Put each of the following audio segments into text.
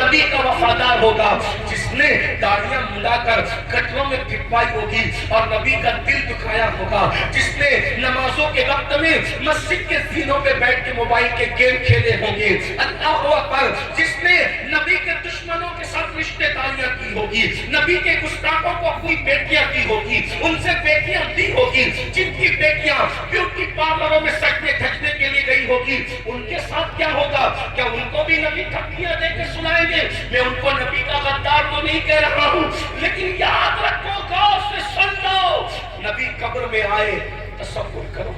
نبی کا وفادار ہوگا جس نے داڑیاں ملا کر گٹروں میں پھٹوائی ہوگی اور نبی کا دل دکھایا ہوگا، جس نے نمازوں کے وقت میں مسجد کے زینوں پہ بیٹھ کے موبائل کے گیم کھیلے ہوں گے، اللہ اکبر، جس نے نبی کے دشمنوں کے ساتھ رشتے داریاں کی ہوگی، نبی کے گستاخوں کو اپنی بیٹیاں کی ہوگی، ان سے بیٹیاں دی ہوگی، جن کی بیٹیاں بیوٹی پارلروں میں سجنے دھجنے کے لیے گئی ہوگی، ان کے ساتھ کیا ہوگا؟ کیا ان کو بھی نبی تھپڑیاں دے کے سنائیں گے؟ میں ان کو نبی کا غدار تو نہیں کہہ رہا ہوں، لیکن یاد رکھو، غور سے سن لو، نبی قبر میں آئے، تصور کرو،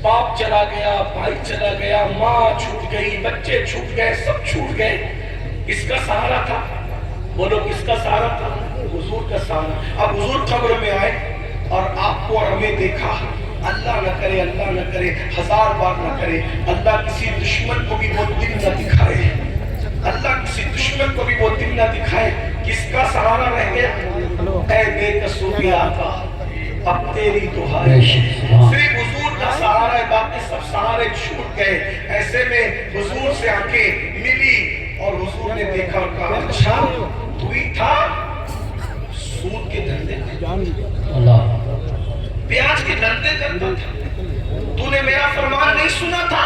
باپ چلا گیا، بھائی چلا گیا، ماں چھوٹ گئی، بچے چھوٹ گئے، سب چھوٹ گئے، کس کا سہارا تھا؟ بولو کس کا سہارا تھا؟ حضور کا سہارا۔ اب حضور قبر میں آئے اور آپ کو اور ہمیں دیکھا، اللہ نہ کرے، اللہ نہ کرے، ہزار بار نہ کرے، اللہ کسی دشمن کو بھی وہ دن نہ دکھائے، اللہ کسی دشمن کو بھی وہ دن نہ دکھائے، کس کا سہارا رہ گیا؟ اے بے قصور آقا، اب تیری دعائیں، صرف حضور کا سہارا ہے، باقی سب سہارے چھوٹ گئے۔ ایسے میں حضور سے آنکھیں ملی اور حضور نے دیکھا اور کہا، اچھا تو ہی تھا سود کے دھندے پیاز کے دھندے کرتا تھا؟ تو نے میرا فرمان نہیں سنا تھا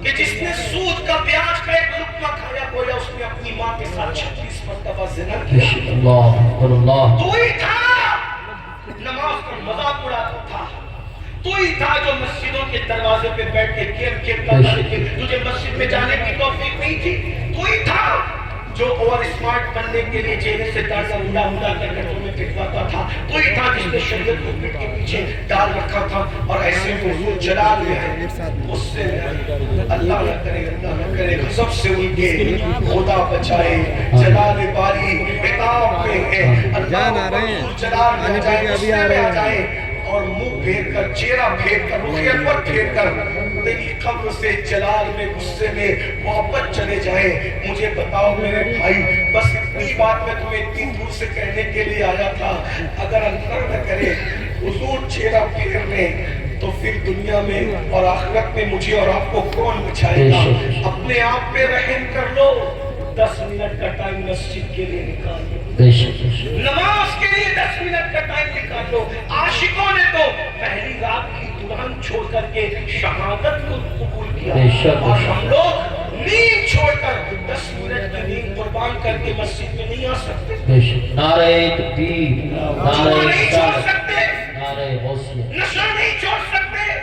کہ جس نے سود کا پیاز کا ایک لقمہ کھایا گویا اس نے اپنی ماں کے ساتھ 36 مرتبہ زنا کیا؟ تو ہی تھا نماز کا مذاق اڑاتا تھا، تو ہی تھا جو مسجدوں کے دروازے پہ بیٹھ کے کھیل کرتا تھا، لیکن تجھے مسجد میں جانے کی توفیق نہیں تھی، تو ہی تھا جو اوور اسمارٹ بننے کے لیے جینے سے داڑیاں ملا کر گٹروں میں پھٹواتا تھا، تو ہی تھا جس نے شریعت کو پیٹ کے پیچھے ڈال رکھا تھا، اور ایسے کو حضور جلال میں ہے، اس سے اللہ نہ کرے، اللہ نہ کرے، غضب سے ان کے خدا بچائے، جلال باری عتاب میں ہے، اللہ حضور جلال میں آ جائے، غصے میں آ جائے اور منہ پھیر کر، چہرہ پھیر کر، رخ انور پھیر کر تیری قبر سے جلال میں غصے میں واپس چلے جائیں۔ مجھے بتاؤ میرے بھائی، بس اتنی بات میں تمہیں اتنی دور سے کہنے کے لیے آیا تھا، اگر اللہ نہ کرے حضور چہرہ پھیر لیں تو پھر دنیا میں اور آخرت میں مجھے اور آپ کو کون بچائے گا؟ اپنے آپ پہ رحم کر لو، 10 منٹ کا ٹائم مسجد کے لیے نکال لو، نماز کے لیے 10 منٹ کا ٹائم نکال لو۔ عاشقوں نے تو پہلی رات کی دلہن چھوڑ کر کے شہادت کو قبول کیا، اور ہم لوگ نیند چھوڑ کر 10 منٹ کی نیند قربان کر کے مسجد میں نہیں آ سکتے، نعرہ تکبیر، جمعہ نہیں چھوڑ سکتے، نعرہ غوثیہ، نشہ نہیں چھوڑ سکتے،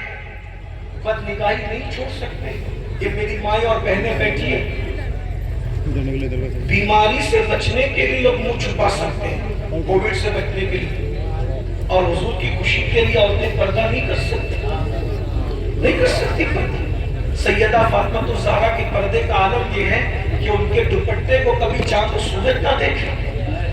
بد نگاہی نہیں چھوڑ سکتے۔ یہ میری مائیں اور بہنیں بیٹھی ہیں، بیماری سے بچنے کے لیے لوگ منہ چھپا سکتے ہیں، کووڈ سے بچنے کے لیے، اور حضور کی خوشی کے لیے عورتیں پردہ نہیں کر سکتی، نہیں کر سکتی پردہ۔ سیدہ فاطمہ الزہرا کے پردے کا عالم یہ ہے کہ ان کے دوپٹے کو کبھی چاند و سورج نہ دیکھے،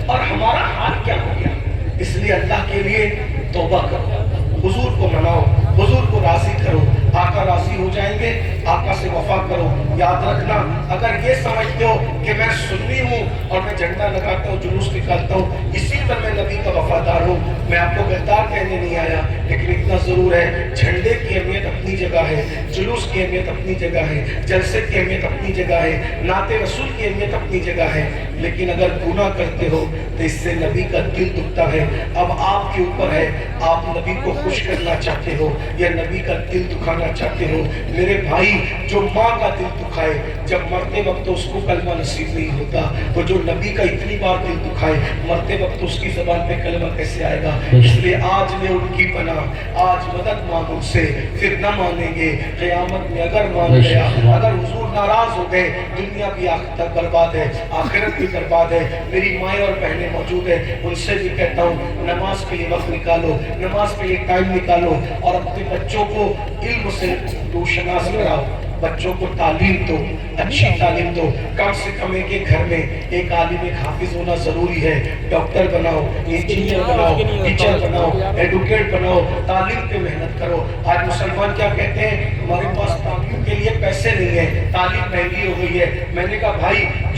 اور ہمارا حال کیا ہو گیا؟ اس لیے اللہ کے لیے توبہ کرو، حضور کو مناؤ، حضور کو راضی کرو، آقا راضی ہو جائیں گے، آقا سے وفا کرو۔ یاد رکھنا، اگر یہ سمجھتے ہو کہ میں سنی ہوں اور میں جھنڈا لگاتا ہوں، جلوس نکالتا ہوں، اسی پر میں نبی کا وفادار ہوں، میں آپ کو غدار کہنے نہیں آیا، لیکن اتنا ضرور ہے، جھنڈے کی اہمیت اپنی جگہ ہے، جلوس کی اہمیت اپنی جگہ ہے، جلسے کی اہمیت اپنی جگہ ہے، نعت رسول کی اہمیت اپنی جگہ ہے، لیکن اگر گناہ کرتے ہو تو اس سے نبی کا دل دکھتا ہے۔ اب آپ کے اوپر ہے، آپ نبی کو خوش کرنا چاہتے ہو یا نبی کا دل دکھانا چاہتے ہو؟ میرے بھائی، جو ماں کا دل دکھائے جب مرتے وقت اس کو کلمہ نصیب نہیں ہوتا، تو جو نبی کا اتنی بار دل دکھائے مرتے وقت اس کی زبان پہ کلمہ کیسے آئے گا؟ اس لیے آج میں ان کی پناہ، آج مدد مانگ ان سے، پھر نہ مانیں گے قیامت میں اگر مان گیا۔ اگر حضور ناراض ہو گئے دنیا بھی تک برباد ہے، آخرت بھی برباد ہے۔ میری مائیں اور بہنیں موجود ہیں، ان سے بھی کہتا ہوں نماز کے لیے وقت نکالو، نماز کے لیے ٹائم نکالو، اور اپنے بچوں کو علم سے روشناس کراؤ، بچوں کو تعلیم دو، اچھی تعلیم دو۔ کم سے کم ایک گھر میں ایک عالم ایک حافظ ہونا ضروری ہے۔ ڈاکٹر بناؤ، انجینئر بناؤ، ٹیچر بناؤ، ایڈوکیٹ بناؤ، تعلیم پہ محنت کرو۔ آج مسلمان کیا کہتے ہیں؟ ہمارے پاس تعلیم کے لیے پیسے نہیں ہیں، تعلیم مہنگی ہو گئی ہے۔ میں نے کہا بھائی،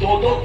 2-2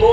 2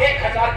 1000